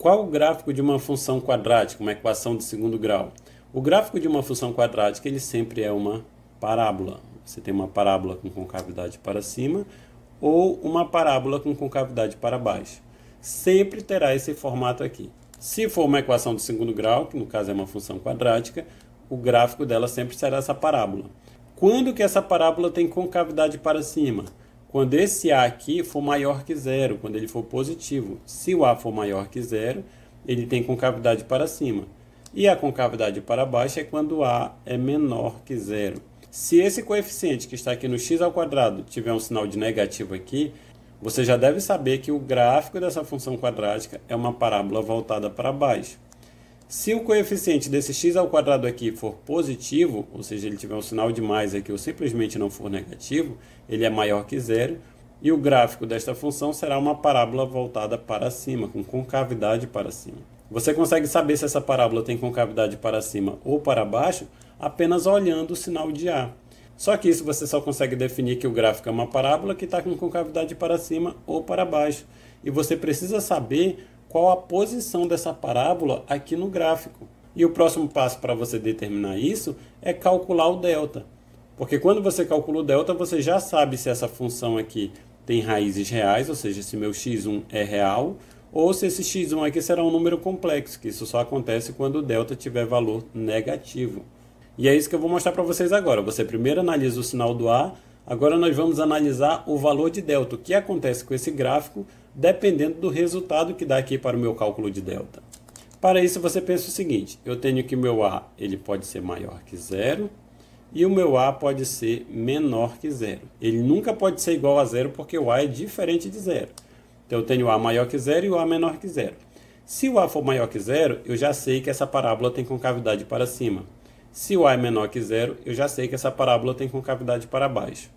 Qual o gráfico de uma função quadrática, uma equação de segundo grau? O gráfico de uma função quadrática ele sempre é uma parábola. Você tem uma parábola com concavidade para cima ou uma parábola com concavidade para baixo. Sempre terá esse formato aqui. Se for uma equação de segundo grau, que no caso é uma função quadrática, o gráfico dela sempre será essa parábola. Quando que essa parábola tem concavidade para cima? Quando esse A aqui for maior que zero, quando ele for positivo. Se o A for maior que zero, ele tem concavidade para cima. E a concavidade para baixo é quando o A é menor que zero. Se esse coeficiente que está aqui no x ao quadrado tiver um sinal de negativo aqui, você já deve saber que o gráfico dessa função quadrática é uma parábola voltada para baixo. Se o coeficiente desse x ao quadrado aqui for positivo, ou seja, ele tiver um sinal de mais aqui ou simplesmente não for negativo, ele é maior que zero, e o gráfico desta função será uma parábola voltada para cima, com concavidade para cima. Você consegue saber se essa parábola tem concavidade para cima ou para baixo apenas olhando o sinal de A. Só que isso você só consegue definir que o gráfico é uma parábola que está com concavidade para cima ou para baixo. E você precisa saber qual a posição dessa parábola aqui no gráfico. E o próximo passo para você determinar isso é calcular o delta. Porque quando você calcula o delta, você já sabe se essa função aqui tem raízes reais, ou seja, se meu x1 é real, ou se esse x1 aqui será um número complexo, que isso só acontece quando o delta tiver valor negativo. E é isso que eu vou mostrar para vocês agora. Você primeiro analisa o sinal do A, agora nós vamos analisar o valor de delta, o que acontece com esse gráfico, dependendo do resultado que dá aqui para o meu cálculo de delta. Para isso você pensa o seguinte, eu tenho que o meu A ele pode ser maior que zero e o meu A pode ser menor que zero. Ele nunca pode ser igual a zero porque o A é diferente de zero. Então eu tenho o A maior que zero e o A menor que zero. Se o A for maior que zero, eu já sei que essa parábola tem concavidade para cima. Se o A é menor que zero, eu já sei que essa parábola tem concavidade para baixo.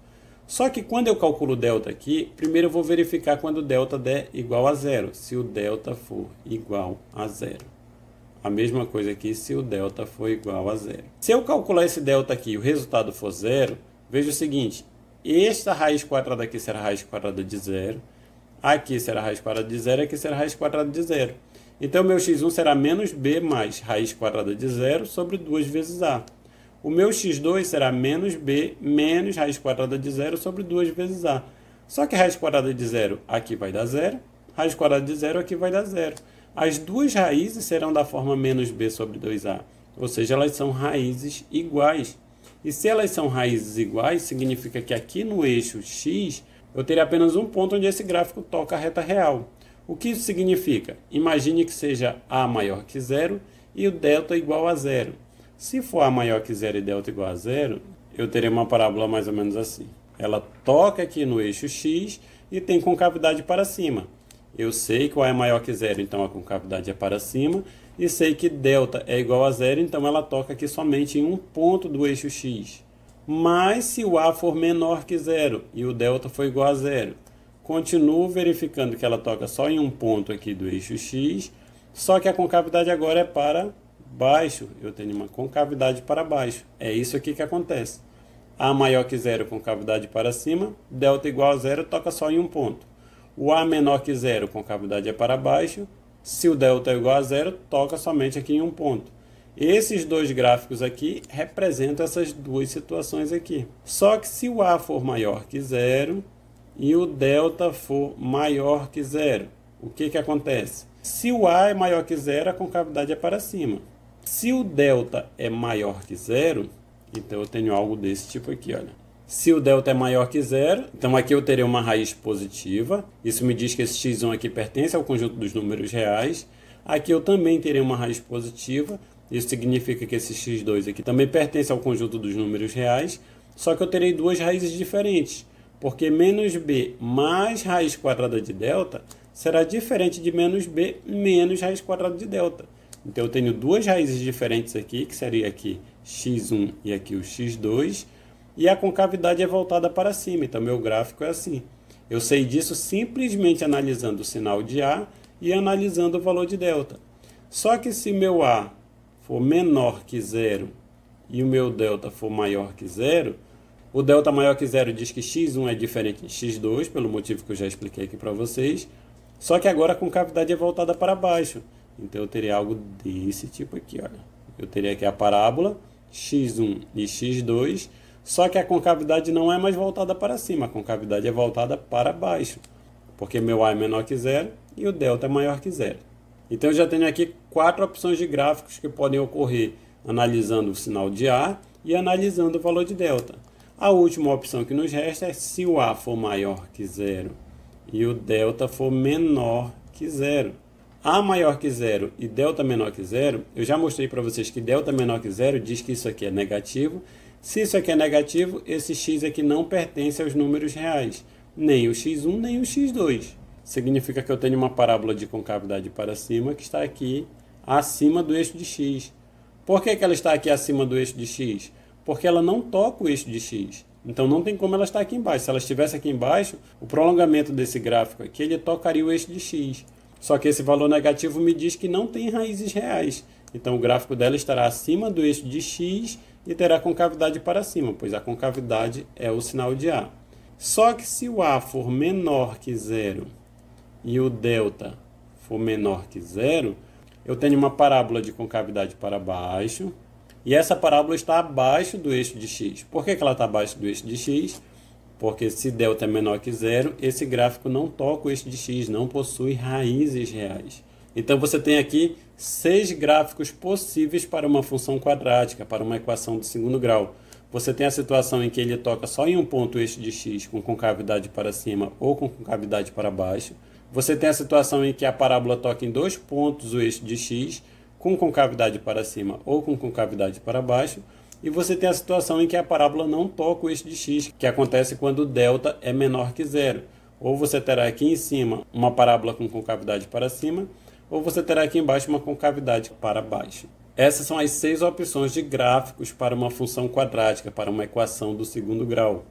Só que quando eu calculo o delta aqui, primeiro eu vou verificar quando o delta der igual a zero. Se o delta for igual a zero. A mesma coisa aqui se o delta for igual a zero. Se eu calcular esse delta aqui e o resultado for zero, veja o seguinte. Esta raiz quadrada aqui será a raiz quadrada de zero. Aqui será a raiz quadrada de zero e aqui será a raiz quadrada de zero. Então, meu x1 será menos b mais raiz quadrada de zero sobre 2 vezes a. O meu x2 será menos b menos raiz quadrada de zero sobre 2 vezes a. Só que raiz quadrada de zero aqui vai dar zero, raiz quadrada de zero aqui vai dar zero. As duas raízes serão da forma menos b sobre 2a, ou seja, elas são raízes iguais. E se elas são raízes iguais, significa que aqui no eixo x, eu terei apenas um ponto onde esse gráfico toca a reta real. O que isso significa? Imagine que seja a maior que zero e o delta igual a zero. Se for a maior que zero e delta igual a zero, eu terei uma parábola mais ou menos assim. Ela toca aqui no eixo x e tem concavidade para cima. Eu sei que o A é maior que zero, então a concavidade é para cima. E sei que delta é igual a zero, então ela toca aqui somente em um ponto do eixo x. Mas se o A for menor que zero e o delta for igual a zero, continuo verificando que ela toca só em um ponto aqui do eixo x, só que a concavidade agora é para baixo. Eu tenho uma concavidade para baixo. É isso aqui que acontece. A maior que zero, concavidade para cima, delta igual a zero, toca só em um ponto. O A menor que zero, concavidade é para baixo. Se o delta é igual a zero, toca somente aqui em um ponto. Esses dois gráficos aqui representam essas duas situações aqui. Só que se o A for maior que zero e o delta for maior que zero, o que acontece? Se o A é maior que zero, a concavidade é para cima. Se o delta é maior que zero, então eu tenho algo desse tipo aqui, olha. Se o delta é maior que zero, então aqui eu terei uma raiz positiva. Isso me diz que esse x1 aqui pertence ao conjunto dos números reais. Aqui eu também terei uma raiz positiva. Isso significa que esse x2 aqui também pertence ao conjunto dos números reais. Só que eu terei duas raízes diferentes. Porque menos b mais raiz quadrada de delta será diferente de menos b menos raiz quadrada de delta. Então eu tenho duas raízes diferentes aqui, que seria aqui x1 e aqui o x2. E a concavidade é voltada para cima, então meu gráfico é assim. Eu sei disso simplesmente analisando o sinal de A e analisando o valor de delta. Só que se meu A for menor que zero e o meu delta for maior que zero, o delta maior que zero diz que x1 é diferente de x2, pelo motivo que eu já expliquei aqui para vocês. Só que agora a concavidade é voltada para baixo. Então eu teria algo desse tipo aqui, olha. Eu teria aqui a parábola x1 e x2, só que a concavidade não é mais voltada para cima, a concavidade é voltada para baixo, porque meu a é menor que zero e o delta é maior que zero. Então eu já tenho aqui 4 opções de gráficos que podem ocorrer analisando o sinal de A e analisando o valor de delta. A última opção que nos resta é se o A for maior que zero e o delta for menor que zero. A maior que zero e delta menor que zero, eu já mostrei para vocês que delta menor que zero diz que isso aqui é negativo. Se isso aqui é negativo, esse x aqui não pertence aos números reais, nem o x1 nem o x2. Significa que eu tenho uma parábola de concavidade para cima que está aqui acima do eixo de x. Por que ela está aqui acima do eixo de x? Porque ela não toca o eixo de x. Então não tem como ela estar aqui embaixo. Se ela estivesse aqui embaixo, o prolongamento desse gráfico aqui, ele tocaria o eixo de x. Só que esse valor negativo me diz que não tem raízes reais. Então o gráfico dela estará acima do eixo de x e terá concavidade para cima, pois a concavidade é o sinal de A. Só que se o A for menor que zero e o delta for menor que zero, eu tenho uma parábola de concavidade para baixo, e essa parábola está abaixo do eixo de x. Por que ela está abaixo do eixo de x? Porque se delta é menor que zero, esse gráfico não toca o eixo de x, não possui raízes reais. Então você tem aqui 6 gráficos possíveis para uma função quadrática, para uma equação de segundo grau. Você tem a situação em que ele toca só em um ponto o eixo de x com concavidade para cima ou com concavidade para baixo. Você tem a situação em que a parábola toca em 2 pontos o eixo de x com concavidade para cima ou com concavidade para baixo. E você tem a situação em que a parábola não toca o eixo de x, que acontece quando o delta é menor que zero. Ou você terá aqui em cima uma parábola com concavidade para cima, ou você terá aqui embaixo uma concavidade para baixo. Essas são as 6 opções de gráficos para uma função quadrática, para uma equação do segundo grau.